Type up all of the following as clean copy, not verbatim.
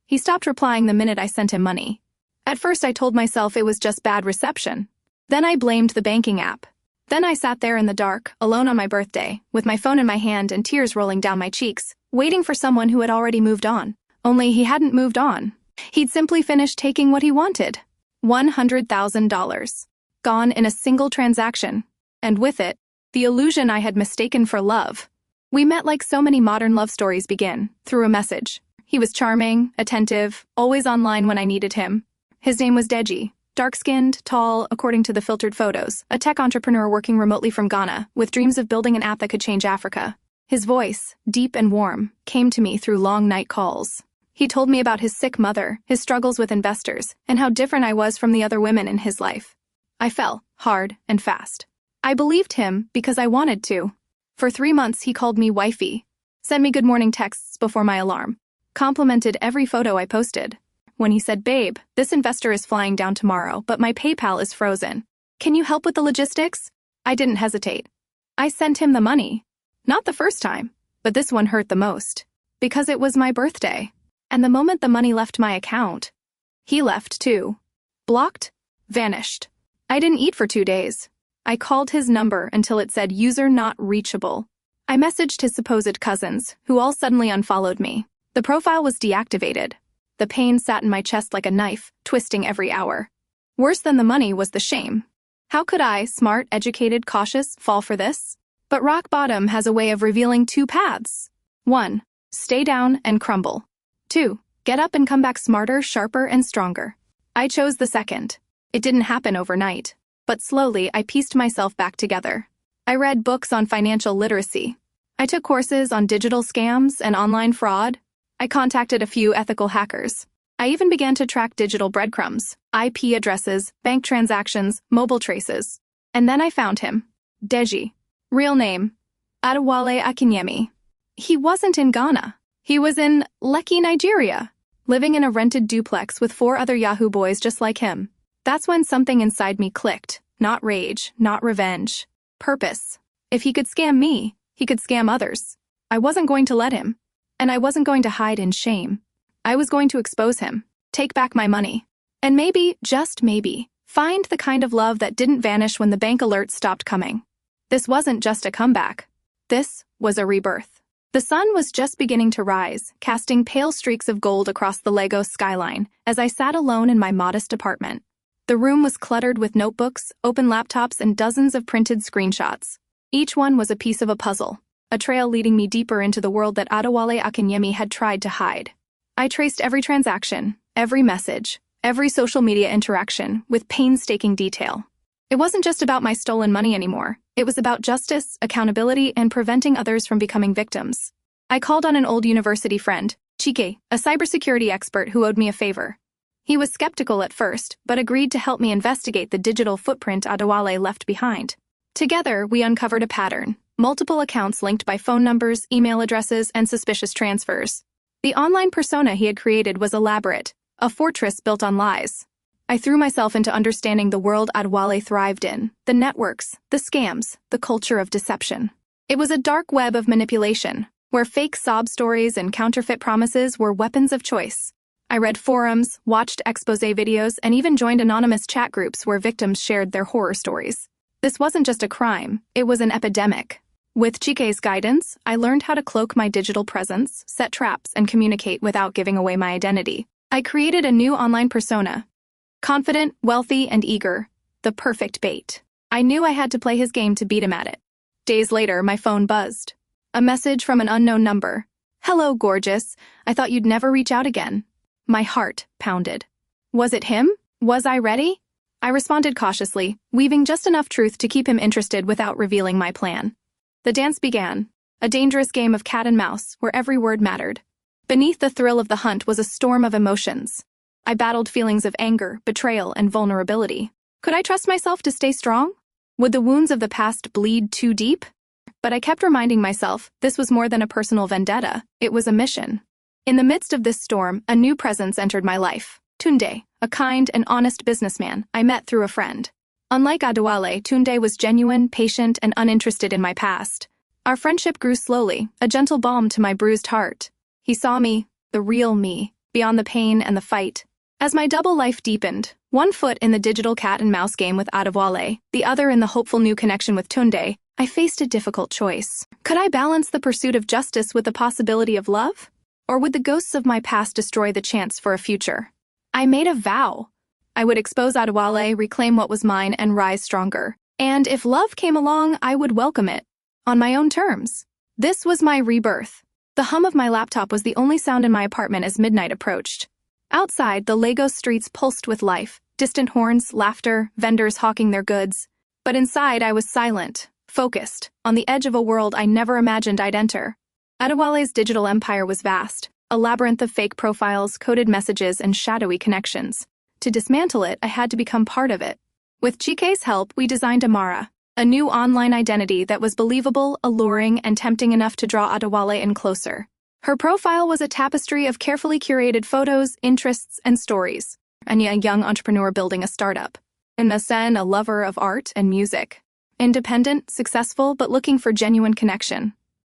He stopped replying the minute I sent him money. At first I told myself it was just bad reception. Then I blamed the banking app. Then I sat there in the dark, alone on my birthday, with my phone in my hand and tears rolling down my cheeks, waiting for someone who had already moved on. Only he hadn't moved on. He'd simply finished taking what he wanted. $100,000. Gone in a single transaction. And with it, the illusion I had mistaken for love. We met like so many modern love stories begin, through a message. He was charming, attentive, always online when I needed him. His name was Deji. Dark-skinned, tall, according to the filtered photos, a tech entrepreneur working remotely from Ghana, with dreams of building an app that could change Africa. His voice, deep and warm, came to me through long night calls. He told me about his sick mother, his struggles with investors, and how different I was from the other women in his life. I fell, hard and fast. I believed him because I wanted to. For 3 months he called me wifey, sent me good morning texts before my alarm, complimented every photo I posted. When he said, "Babe, this investor is flying down tomorrow, but my PayPal is frozen. Can you help with the logistics?" I didn't hesitate. I sent him the money. Not the first time, but this one hurt the most. Because it was my birthday. And the moment the money left my account, he left too. Blocked, vanished. I didn't eat for 2 days. I called his number until it said user not reachable. I messaged his supposed cousins, who all suddenly unfollowed me. The profile was deactivated. The pain sat in my chest like a knife, twisting every hour. Worse than the money was the shame. How could I, smart, educated, cautious, fall for this? But rock bottom has a way of revealing 2 paths. 1. Stay down and crumble. 2. Get up and come back smarter, sharper, and stronger. I chose the second. It didn't happen overnight. But slowly, I pieced myself back together. I read books on financial literacy. I took courses on digital scams and online fraud. I contacted a few ethical hackers. I even began to track digital breadcrumbs, IP addresses, bank transactions, mobile traces. And then I found him. Deji. Real name, Adewale Akinyemi. He wasn't in Ghana. He was in Lekki, Nigeria, living in a rented duplex with 4 other Yahoo boys just like him. That's when something inside me clicked. Not rage, not revenge. Purpose. If he could scam me, he could scam others. I wasn't going to let him. And I wasn't going to hide in shame. I was going to expose him, take back my money, and maybe, just maybe, find the kind of love that didn't vanish when the bank alerts stopped coming. This wasn't just a comeback. This was a rebirth. The sun was just beginning to rise, casting pale streaks of gold across the Lagos skyline as I sat alone in my modest apartment. The room was cluttered with notebooks, open laptops, and dozens of printed screenshots. Each one was a piece of a puzzle. A trail leading me deeper into the world that Adewale Akinyemi had tried to hide. I traced every transaction, every message, every social media interaction with painstaking detail. It wasn't just about my stolen money anymore. It was about justice, accountability, and preventing others from becoming victims. I called on an old university friend, Chike, a cybersecurity expert who owed me a favor. He was skeptical at first, but agreed to help me investigate the digital footprint Adewale left behind. Together, we uncovered a pattern. Multiple accounts linked by phone numbers, email addresses, and suspicious transfers. The online persona he had created was elaborate, a fortress built on lies. I threw myself into understanding the world Adewale thrived in, the networks, the scams, the culture of deception. It was a dark web of manipulation, where fake sob stories and counterfeit promises were weapons of choice. I read forums, watched expose videos, and even joined anonymous chat groups where victims shared their horror stories. This wasn't just a crime, it was an epidemic. With Chike's guidance, I learned how to cloak my digital presence, set traps, and communicate without giving away my identity. I created a new online persona. Confident, wealthy, and eager. The perfect bait. I knew I had to play his game to beat him at it. Days later, my phone buzzed. A message from an unknown number. "Hello, gorgeous. I thought you'd never reach out again." My heart pounded. Was it him? Was I ready? I responded cautiously, weaving just enough truth to keep him interested without revealing my plan. The dance began, a dangerous game of cat and mouse where every word mattered. Beneath the thrill of the hunt was a storm of emotions. I battled feelings of anger, betrayal, and vulnerability. Could I trust myself to stay strong? Would the wounds of the past bleed too deep? But I kept reminding myself this was more than a personal vendetta, it was a mission. In the midst of this storm, a new presence entered my life. Tunde, a kind and honest businessman I met through a friend. Unlike Adewale, Tunde was genuine, patient, and uninterested in my past. Our friendship grew slowly, a gentle balm to my bruised heart. He saw me, the real me, beyond the pain and the fight. As my double life deepened, one foot in the digital cat and mouse game with Adewale, the other in the hopeful new connection with Tunde, I faced a difficult choice. Could I balance the pursuit of justice with the possibility of love? Or would the ghosts of my past destroy the chance for a future? I made a vow. I would expose Adewale, reclaim what was mine, and rise stronger. And if love came along, I would welcome it. On my own terms. This was my rebirth. The hum of my laptop was the only sound in my apartment as midnight approached. Outside, the Lagos streets pulsed with life, distant horns, laughter, vendors hawking their goods. But inside, I was silent, focused, on the edge of a world I never imagined I'd enter. Adewale's digital empire was vast, a labyrinth of fake profiles, coded messages, and shadowy connections. To dismantle it, I had to become part of it. With Chike's help, we designed Amara, a new online identity that was believable, alluring, and tempting enough to draw Adewale in closer. Her profile was a tapestry of carefully curated photos, interests, and stories. Anya, a young entrepreneur building a startup. And Masen, a lover of art and music. Independent, successful, but looking for genuine connection.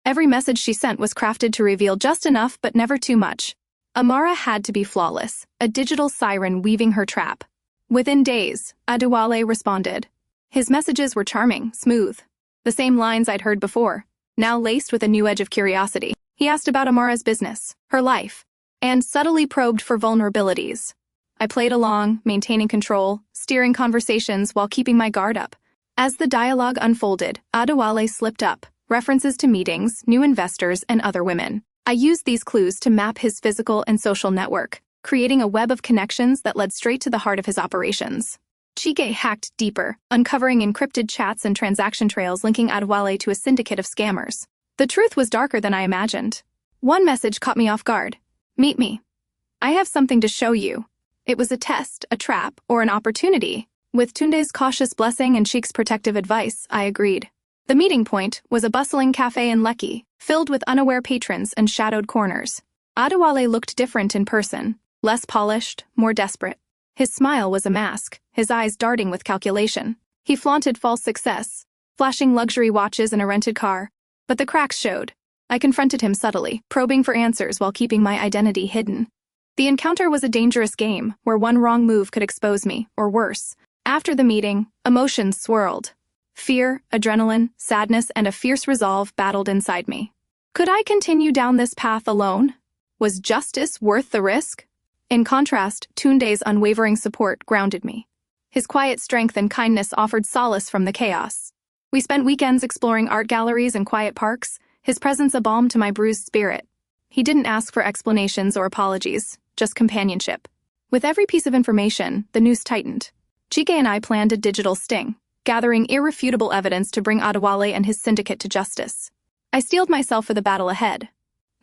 Every message she sent was crafted to reveal just enough but never too much. Amara had to be flawless, a digital siren weaving her trap. Within days, Adewale responded. His messages were charming, smooth. The same lines I'd heard before, now laced with a new edge of curiosity. He asked about Amara's business, her life, and subtly probed for vulnerabilities. I played along, maintaining control, steering conversations while keeping my guard up. As the dialogue unfolded, Adewale slipped up, references to meetings, new investors, and other women. I used these clues to map his physical and social network, creating a web of connections that led straight to the heart of his operations. Chike hacked deeper, uncovering encrypted chats and transaction trails linking Adewale to a syndicate of scammers. The truth was darker than I imagined. One message caught me off guard. Meet me. I have something to show you. It was a test, a trap, or an opportunity. With Tunde's cautious blessing and Chike's protective advice, I agreed. The meeting point was a bustling cafe in Lekki, filled with unaware patrons and shadowed corners. Adewale looked different in person, less polished, more desperate. His smile was a mask, his eyes darting with calculation. He flaunted false success, flashing luxury watches and a rented car. But the cracks showed. I confronted him subtly, probing for answers while keeping my identity hidden. The encounter was a dangerous game, where one wrong move could expose me, or worse. After the meeting, emotions swirled. Fear, adrenaline, sadness, and a fierce resolve battled inside me. Could I continue down this path alone? Was justice worth the risk? In contrast, Tunde's unwavering support grounded me. His quiet strength and kindness offered solace from the chaos. We spent weekends exploring art galleries and quiet parks, his presence a balm to my bruised spirit. He didn't ask for explanations or apologies, just companionship. With every piece of information, the noose tightened. Chike and I planned a digital sting, gathering irrefutable evidence to bring Adewale and his syndicate to justice. I steeled myself for the battle ahead.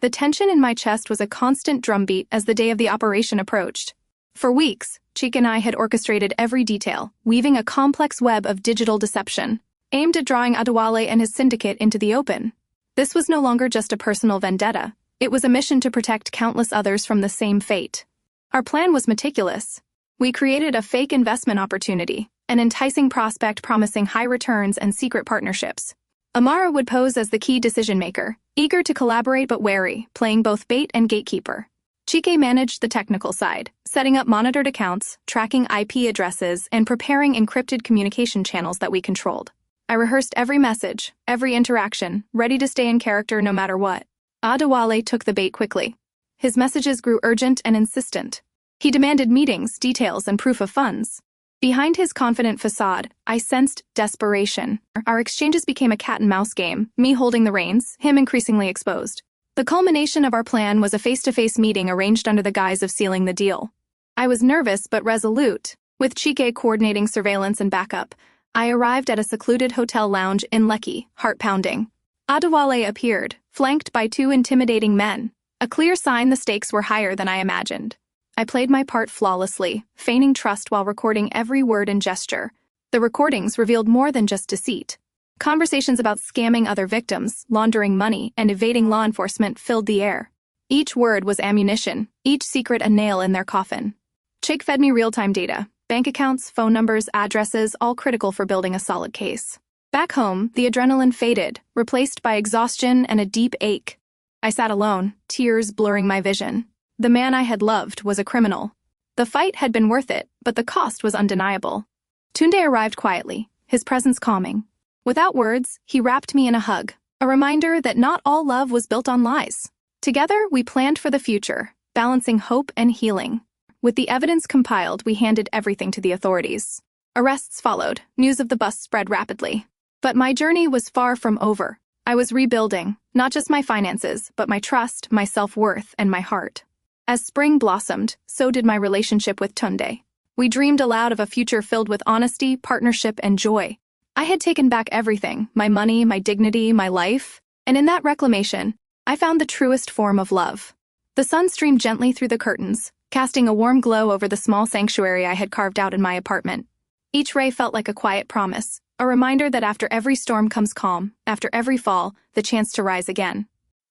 The tension in my chest was a constant drumbeat as the day of the operation approached. For weeks, Chike and I had orchestrated every detail, weaving a complex web of digital deception, aimed at drawing Adewale and his syndicate into the open. This was no longer just a personal vendetta. It was a mission to protect countless others from the same fate. Our plan was meticulous. We created a fake investment opportunity, an enticing prospect promising high returns and secret partnerships. Amara would pose as the key decision-maker, eager to collaborate but wary, playing both bait and gatekeeper. Chike managed the technical side, setting up monitored accounts, tracking IP addresses, and preparing encrypted communication channels that we controlled. I rehearsed every message, every interaction, ready to stay in character no matter what. Adewale took the bait quickly. His messages grew urgent and insistent. He demanded meetings, details, and proof of funds. Behind his confident facade, I sensed desperation. Our exchanges became a cat-and-mouse game, me holding the reins, him increasingly exposed. The culmination of our plan was a face-to-face meeting arranged under the guise of sealing the deal. I was nervous but resolute. With Chike coordinating surveillance and backup, I arrived at a secluded hotel lounge in Lekki, heart-pounding. Adewale appeared, flanked by two intimidating men, a clear sign the stakes were higher than I imagined. I played my part flawlessly, feigning trust while recording every word and gesture. The recordings revealed more than just deceit. Conversations about scamming other victims, laundering money, and evading law enforcement filled the air. Each word was ammunition, each secret a nail in their coffin. Chike fed me real-time data, bank accounts, phone numbers, addresses, all critical for building a solid case. Back home, the adrenaline faded, replaced by exhaustion and a deep ache. I sat alone, tears blurring my vision. The man I had loved was a criminal. The fight had been worth it, but the cost was undeniable. Tunde arrived quietly, his presence calming. Without words, he wrapped me in a hug, a reminder that not all love was built on lies. Together, we planned for the future, balancing hope and healing. With the evidence compiled, we handed everything to the authorities. Arrests followed, news of the bust spread rapidly. But my journey was far from over. I was rebuilding, not just my finances, but my trust, my self-worth, and my heart. As spring blossomed, so did my relationship with Tunde. We dreamed aloud of a future filled with honesty, partnership, and joy. I had taken back everything, my money, my dignity, my life, and in that reclamation, I found the truest form of love. The sun streamed gently through the curtains, casting a warm glow over the small sanctuary I had carved out in my apartment. Each ray felt like a quiet promise, a reminder that after every storm comes calm, after every fall, the chance to rise again.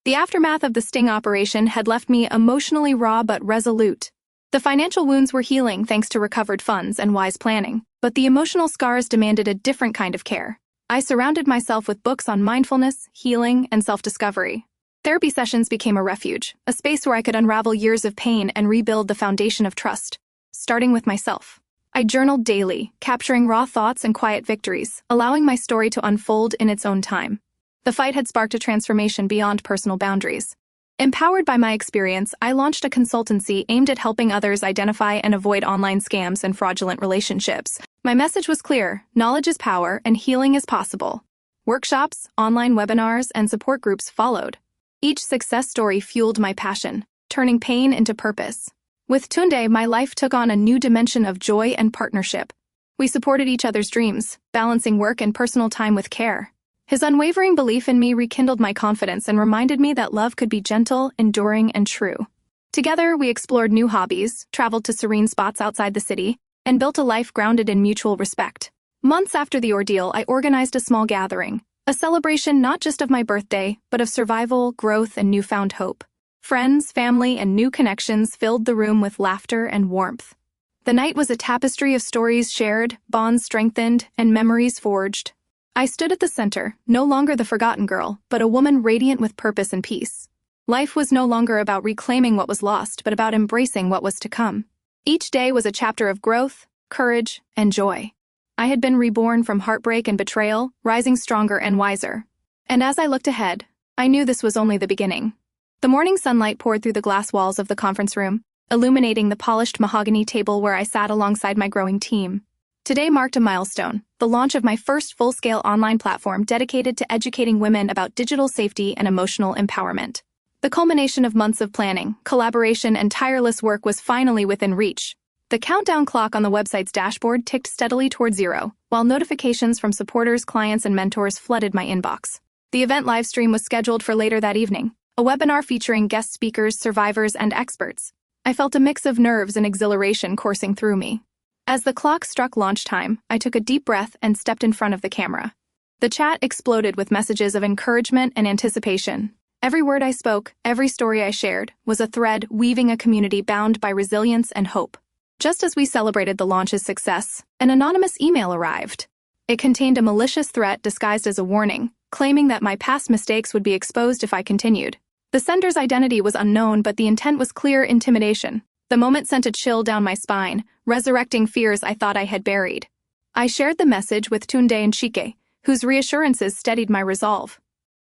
The aftermath of the sting operation had left me emotionally raw but resolute. The financial wounds were healing thanks to recovered funds and wise planning, but the emotional scars demanded a different kind of care. I surrounded myself with books on mindfulness, healing, and self-discovery. Therapy sessions became a refuge, a space where I could unravel years of pain and rebuild the foundation of trust, starting with myself. I journaled daily, capturing raw thoughts and quiet victories, allowing my story to unfold in its own time. The fight had sparked a transformation beyond personal boundaries. Empowered by my experience, I launched a consultancy aimed at helping others identify and avoid online scams and fraudulent relationships. My message was clear: knowledge is power and healing is possible. Workshops, online webinars, and support groups followed. Each success story fueled my passion, turning pain into purpose. With Tunde, my life took on a new dimension of joy and partnership. We supported each other's dreams, balancing work and personal time with care. His unwavering belief in me rekindled my confidence and reminded me that love could be gentle, enduring, and true. Together, we explored new hobbies, traveled to serene spots outside the city, and built a life grounded in mutual respect. Months after the ordeal, I organized a small gathering, a celebration not just of my birthday, but of survival, growth, and newfound hope. Friends, family, and new connections filled the room with laughter and warmth. The night was a tapestry of stories shared, bonds strengthened, and memories forged. I stood at the center, no longer the forgotten girl, but a woman radiant with purpose and peace. Life was no longer about reclaiming what was lost, but about embracing what was to come. Each day was a chapter of growth, courage, and joy. I had been reborn from heartbreak and betrayal, rising stronger and wiser. And as I looked ahead, I knew this was only the beginning. The morning sunlight poured through the glass walls of the conference room, illuminating the polished mahogany table where I sat alongside my growing team. Today marked a milestone, the launch of my first full-scale online platform dedicated to educating women about digital safety and emotional empowerment. The culmination of months of planning, collaboration, and tireless work was finally within reach. The countdown clock on the website's dashboard ticked steadily toward zero, while notifications from supporters, clients, and mentors flooded my inbox. The event livestream was scheduled for later that evening, a webinar featuring guest speakers, survivors, and experts. I felt a mix of nerves and exhilaration coursing through me. As the clock struck launch time, I took a deep breath and stepped in front of the camera. The chat exploded with messages of encouragement and anticipation. Every word I spoke, every story I shared, was a thread weaving a community bound by resilience and hope. Just as we celebrated the launch's success, an anonymous email arrived. It contained a malicious threat disguised as a warning, claiming that my past mistakes would be exposed if I continued. The sender's identity was unknown, but the intent was clear: intimidation. The moment sent a chill down my spine, resurrecting fears I thought I had buried. I shared the message with Tunde and Chike, whose reassurances steadied my resolve.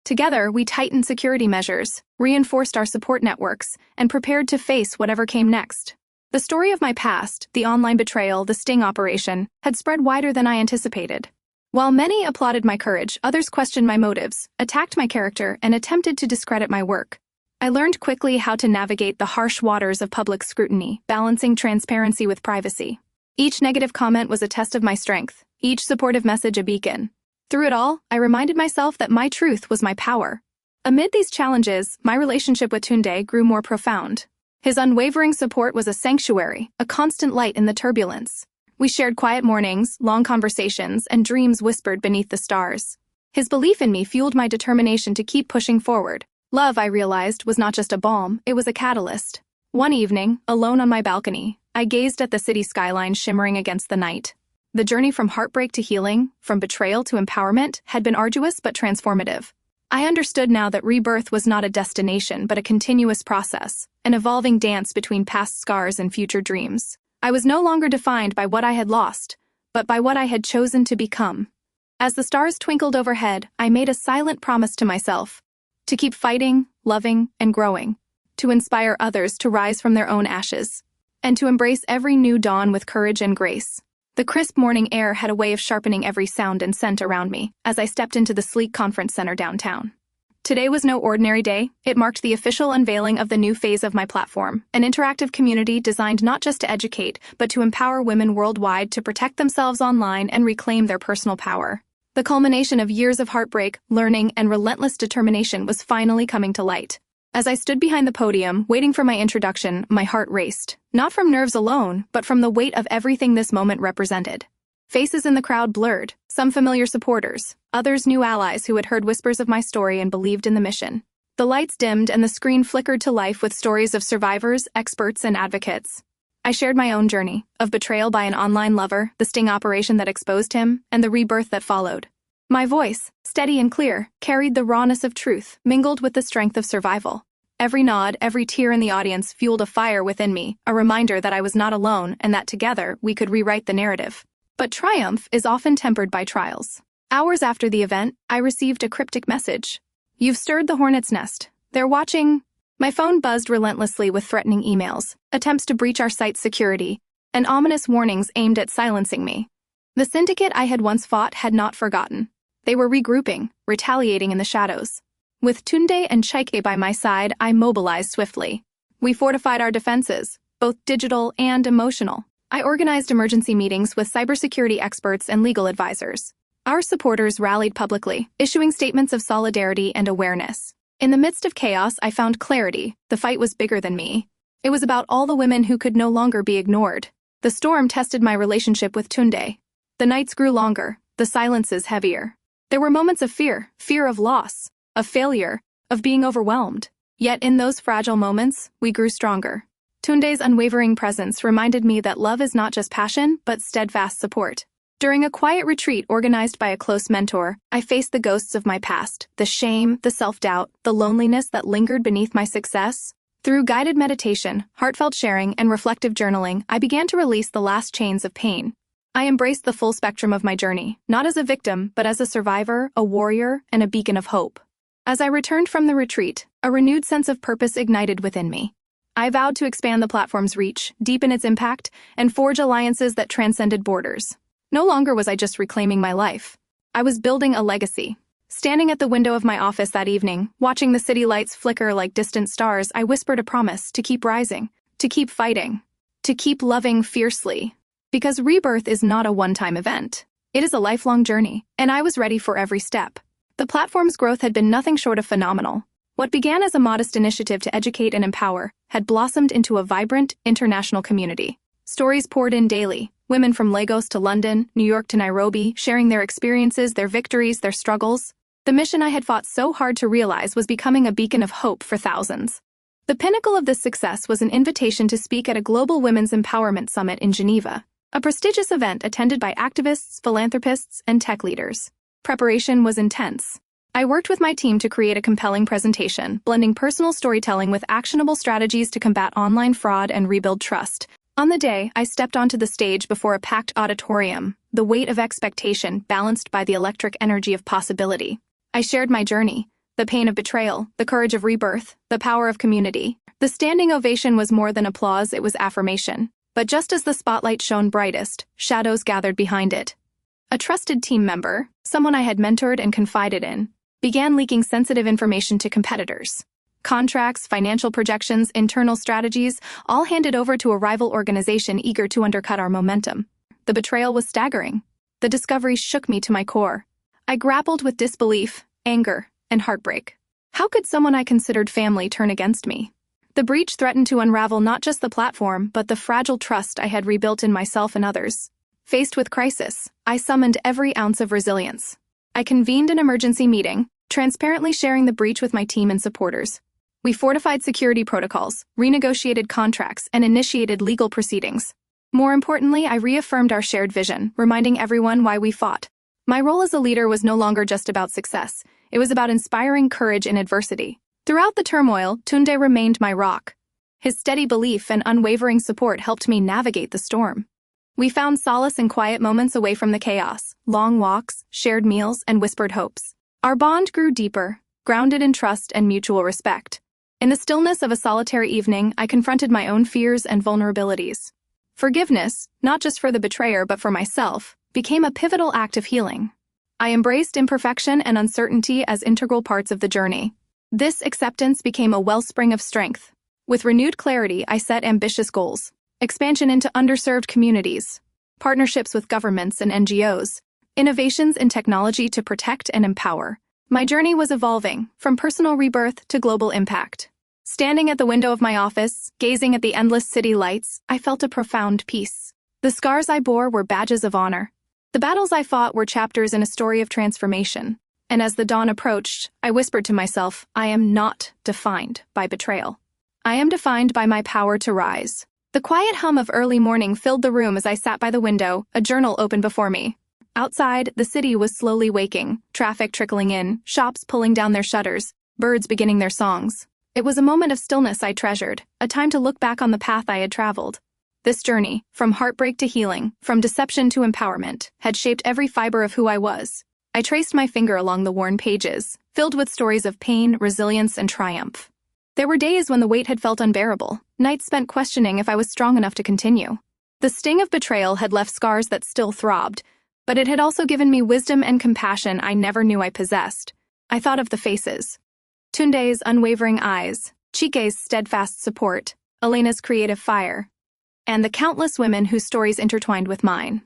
Together, we tightened security measures, reinforced our support networks, and prepared to face whatever came next. The story of my past, the online betrayal, the sting operation, had spread wider than I anticipated. While many applauded my courage, others questioned my motives, attacked my character, and attempted to discredit my work. I learned quickly how to navigate the harsh waters of public scrutiny, balancing transparency with privacy. Each negative comment was a test of my strength, each supportive message a beacon. Through it all, I reminded myself that my truth was my power. Amid these challenges, my relationship with Tunde grew more profound. His unwavering support was a sanctuary, a constant light in the turbulence. We shared quiet mornings, long conversations, and dreams whispered beneath the stars. His belief in me fueled my determination to keep pushing forward. Love, I realized, was not just a balm, it was a catalyst. One evening, alone on my balcony, I gazed at the city skyline shimmering against the night. The journey from heartbreak to healing, from betrayal to empowerment, had been arduous but transformative. I understood now that rebirth was not a destination but a continuous process, an evolving dance between past scars and future dreams. I was no longer defined by what I had lost, but by what I had chosen to become. As the stars twinkled overhead, I made a silent promise to myself to keep fighting, loving, and growing, to inspire others to rise from their own ashes, and to embrace every new dawn with courage and grace. The crisp morning air had a way of sharpening every sound and scent around me as I stepped into the sleek conference center downtown. Today was no ordinary day. It marked the official unveiling of the new phase of my platform, an interactive community designed not just to educate, but to empower women worldwide to protect themselves online and reclaim their personal power. The culmination of years of heartbreak, learning, and relentless determination was finally coming to light. As I stood behind the podium, waiting for my introduction, my heart raced, not from nerves alone, but from the weight of everything this moment represented. Faces in the crowd blurred, some familiar supporters, others new allies who had heard whispers of my story and believed in the mission. The lights dimmed and the screen flickered to life with stories of survivors, experts, and advocates. I shared my own journey, of betrayal by an online lover, the sting operation that exposed him, and the rebirth that followed. My voice, steady and clear, carried the rawness of truth, mingled with the strength of survival. Every nod, every tear in the audience fueled a fire within me, a reminder that I was not alone and that together we could rewrite the narrative. But triumph is often tempered by trials. Hours after the event, I received a cryptic message. "You've stirred the hornet's nest. They're watching." My phone buzzed relentlessly with threatening emails, attempts to breach our site's security, and ominous warnings aimed at silencing me. The syndicate I had once fought had not forgotten. They were regrouping, retaliating in the shadows. With Tunde and Chaike by my side, I mobilized swiftly. We fortified our defenses, both digital and emotional. I organized emergency meetings with cybersecurity experts and legal advisors. Our supporters rallied publicly, issuing statements of solidarity and awareness. In the midst of chaos, I found clarity. The fight was bigger than me. It was about all the women who could no longer be ignored. The storm tested my relationship with Tunde. The nights grew longer, the silences heavier. There were moments of fear of loss, of failure, of being overwhelmed. Yet in those fragile moments, we grew stronger. Tunde's unwavering presence reminded me that love is not just passion, but steadfast support. During a quiet retreat organized by a close mentor, I faced the ghosts of my past, the shame, the self-doubt, the loneliness that lingered beneath my success. Through guided meditation, heartfelt sharing, and reflective journaling, I began to release the last chains of pain. I embraced the full spectrum of my journey, not as a victim, but as a survivor, a warrior, and a beacon of hope. As I returned from the retreat, a renewed sense of purpose ignited within me. I vowed to expand the platform's reach, deepen its impact, and forge alliances that transcended borders. No longer was I just reclaiming my life. I was building a legacy. Standing at the window of my office that evening, watching the city lights flicker like distant stars, I whispered a promise to keep rising, to keep fighting, to keep loving fiercely. Because rebirth is not a one-time event. It is a lifelong journey, and I was ready for every step. The platform's growth had been nothing short of phenomenal. What began as a modest initiative to educate and empower had blossomed into a vibrant, international community. Stories poured in daily, women from Lagos to London, New York to Nairobi, sharing their experiences, their victories, their struggles. The mission I had fought so hard to realize was becoming a beacon of hope for thousands. The pinnacle of this success was an invitation to speak at a global women's empowerment summit in Geneva, a prestigious event attended by activists, philanthropists, and tech leaders. Preparation was intense. I worked with my team to create a compelling presentation, blending personal storytelling with actionable strategies to combat online fraud and rebuild trust. On the day, I stepped onto the stage before a packed auditorium, the weight of expectation balanced by the electric energy of possibility. I shared my journey, the pain of betrayal, the courage of rebirth, the power of community. The standing ovation was more than applause, it was affirmation. But just as the spotlight shone brightest, shadows gathered behind it. A trusted team member, someone I had mentored and confided in, began leaking sensitive information to competitors. Contracts, financial projections, internal strategies, all handed over to a rival organization eager to undercut our momentum. The betrayal was staggering. The discovery shook me to my core. I grappled with disbelief, anger, and heartbreak. How could someone I considered family turn against me? The breach threatened to unravel not just the platform, but the fragile trust I had rebuilt in myself and others. Faced with crisis, I summoned every ounce of resilience. I convened an emergency meeting, transparently sharing the breach with my team and supporters. We fortified security protocols, renegotiated contracts, and initiated legal proceedings. More importantly, I reaffirmed our shared vision, reminding everyone why we fought. My role as a leader was no longer just about success. It was about inspiring courage in adversity. Throughout the turmoil, Tunde remained my rock. His steady belief and unwavering support helped me navigate the storm. We found solace in quiet moments away from the chaos, long walks, shared meals, and whispered hopes. Our bond grew deeper, grounded in trust and mutual respect. In the stillness of a solitary evening, I confronted my own fears and vulnerabilities. Forgiveness, not just for the betrayer but for myself, became a pivotal act of healing. I embraced imperfection and uncertainty as integral parts of the journey. This acceptance became a wellspring of strength. With renewed clarity, I set ambitious goals: expansion into underserved communities, partnerships with governments and NGOs, innovations in technology to protect and empower. My journey was evolving, from personal rebirth to global impact. Standing at the window of my office, gazing at the endless city lights, I felt a profound peace. The scars I bore were badges of honor. The battles I fought were chapters in a story of transformation. And as the dawn approached, I whispered to myself, I am not defined by betrayal. I am defined by my power to rise. The quiet hum of early morning filled the room as I sat by the window, a journal open before me. Outside, the city was slowly waking, traffic trickling in, shops pulling down their shutters, birds beginning their songs. It was a moment of stillness I treasured, a time to look back on the path I had traveled. This journey, from heartbreak to healing, from deception to empowerment, had shaped every fiber of who I was. I traced my finger along the worn pages, filled with stories of pain, resilience, and triumph. There were days when the weight had felt unbearable, nights spent questioning if I was strong enough to continue. The sting of betrayal had left scars that still throbbed, but it had also given me wisdom and compassion I never knew I possessed. I thought of the faces: Tunde's unwavering eyes, Chike's steadfast support, Elena's creative fire, and the countless women whose stories intertwined with mine.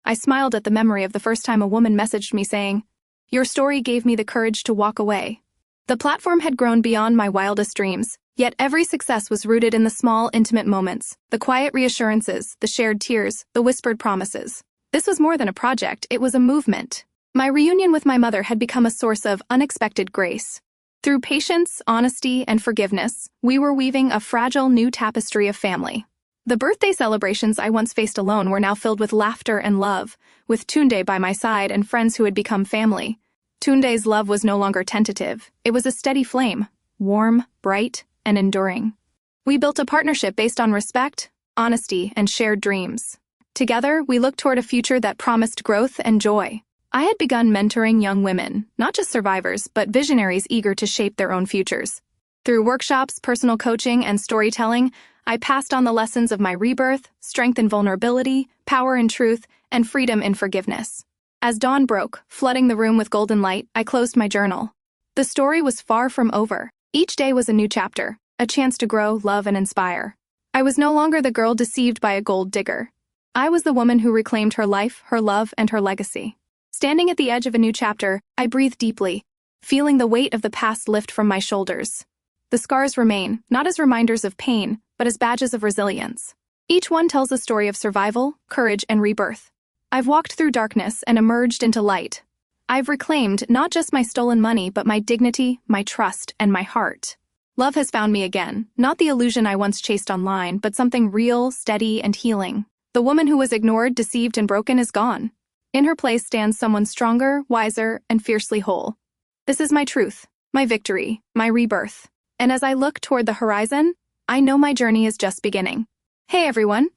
I smiled at the memory of the first time a woman messaged me saying, "Your story gave me the courage to walk away." The platform had grown beyond my wildest dreams, yet every success was rooted in the small, intimate moments, the quiet reassurances, the shared tears, the whispered promises. This was more than a project, it was a movement. My reunion with my mother had become a source of unexpected grace. Through patience, honesty, and forgiveness, we were weaving a fragile new tapestry of family. The birthday celebrations I once faced alone were now filled with laughter and love, with Tunde by my side and friends who had become family. Tunde's love was no longer tentative. It was a steady flame, warm, bright, and enduring. We built a partnership based on respect, honesty, and shared dreams. Together, we looked toward a future that promised growth and joy. I had begun mentoring young women, not just survivors, but visionaries eager to shape their own futures. Through workshops, personal coaching, and storytelling, I passed on the lessons of my rebirth, strength in vulnerability, power in truth, and freedom in forgiveness. As dawn broke, flooding the room with golden light, I closed my journal. The story was far from over. Each day was a new chapter, a chance to grow, love, and inspire. I was no longer the girl deceived by a gold digger. I was the woman who reclaimed her life, her love, and her legacy. Standing at the edge of a new chapter, I breathed deeply, feeling the weight of the past lift from my shoulders. The scars remain, not as reminders of pain, but as badges of resilience. Each one tells a story of survival, courage, and rebirth. I've walked through darkness and emerged into light. I've reclaimed not just my stolen money, but my dignity, my trust, and my heart. Love has found me again, not the illusion I once chased online, but something real, steady, and healing. The woman who was ignored, deceived, and broken is gone. In her place stands someone stronger, wiser, and fiercely whole. This is my truth, my victory, my rebirth. And as I look toward the horizon, I know my journey is just beginning. Hey everyone!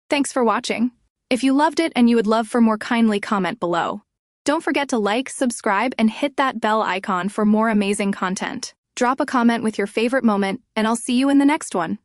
Thanks for watching. If you loved it and you would love for more, kindly comment below. Don't forget to like, subscribe, and hit that bell icon for more amazing content. Drop a comment with your favorite moment, and I'll see you in the next one.